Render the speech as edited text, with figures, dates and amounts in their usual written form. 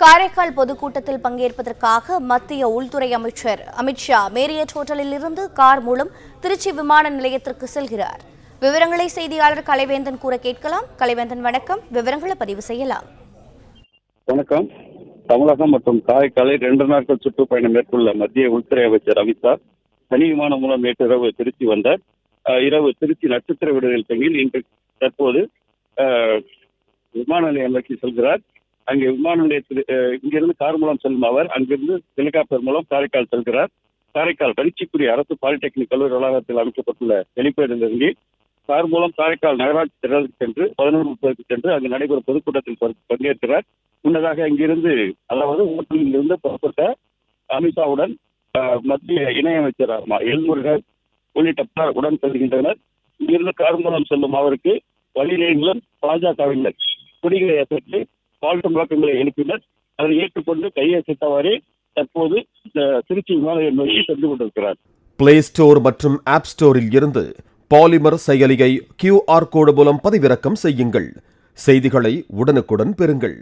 காரைக்கால் பொதுக்கூட்டத்தில் பங்கேற்பதற்காக மத்திய உள்துறை அமைச்சர் அமித்ஷா மேரியட் ஹோட்டலில் இருந்து கார் மூலம் திருச்சி விமான நிலையத்திற்கு செல்கிறார். விவரங்களை செய்தியாளர் கலைவேந்தன் கூற கேட்கலாம். கலைவேந்தன் வணக்கம், விவரங்களை பதிவு செய்யலாம். வணக்கம். தமிழகம் மற்றும் காரைக்காலில் 2 நாட்கள் சுற்றுப்பயணம் மேற்கொள்ள மத்திய உள்துறை அமைச்சர் அமித்ஷா தனி விமானம் மூலம் நேற்று இரவு திருச்சி வந்தார். இரவு திருச்சி நட்சத்திர விடுதியில் தங்கி இன்று தற்போது விமான நிலையம் நோக்கி செல்கிறார். அங்கே விமான நிலையத்தில் இங்கிருந்து கார் மூலம் செல்லும் அவர் அங்கிருந்து ஹெலிகாப்டர் மூலம் காரைக்கால் செல்கிறார். காரைக்கால் கணிச்சிக்குரிய அரசு பாலிடெக்னிக் கல்லூரி வளாகத்தில் அமைக்கப்பட்டுள்ள ஹெலிபேடில் இறங்கி கார் மூலம் காரைக்கால் நகராட்சி திடலுக்கு சென்று 11:30 சென்று அங்கு நடைபெறும் பொதுக்கூட்டத்தில் பங்கேற்கிறார். முன்னதாக அங்கிருந்து அதாவது ஓட்டலில் இருந்து புறப்பட்ட அமித்ஷாவுடன் மத்திய இணையமைச்சர் எல்முருகன் உள்ளிட்ட பலர் உடன் செல்கின்றனர். இங்கிருந்து கார் மூலம் செல்லும் அவருக்கு வழிநெடுகிலும் பாஜகவினர் கொடிகளை அசைத்து வாழ்த்து முழக்கங்களை எழுப்பினர். அதை ஏற்றுக்கொண்டு கையசைத்தவாறே தற்போது திருச்சி விமான நிலையம் நோக்கி சென்று கொண்டிருக்கிறார். பிளே ஸ்டோர் மற்றும் ஆப் ஸ்டோரில் இருந்து பாலிமர் செயலியை QR கோடு மூலம் பதிவிறக்கம் செய்யுங்கள். செய்திகளை உடனுக்குடன் பெறுங்கள்.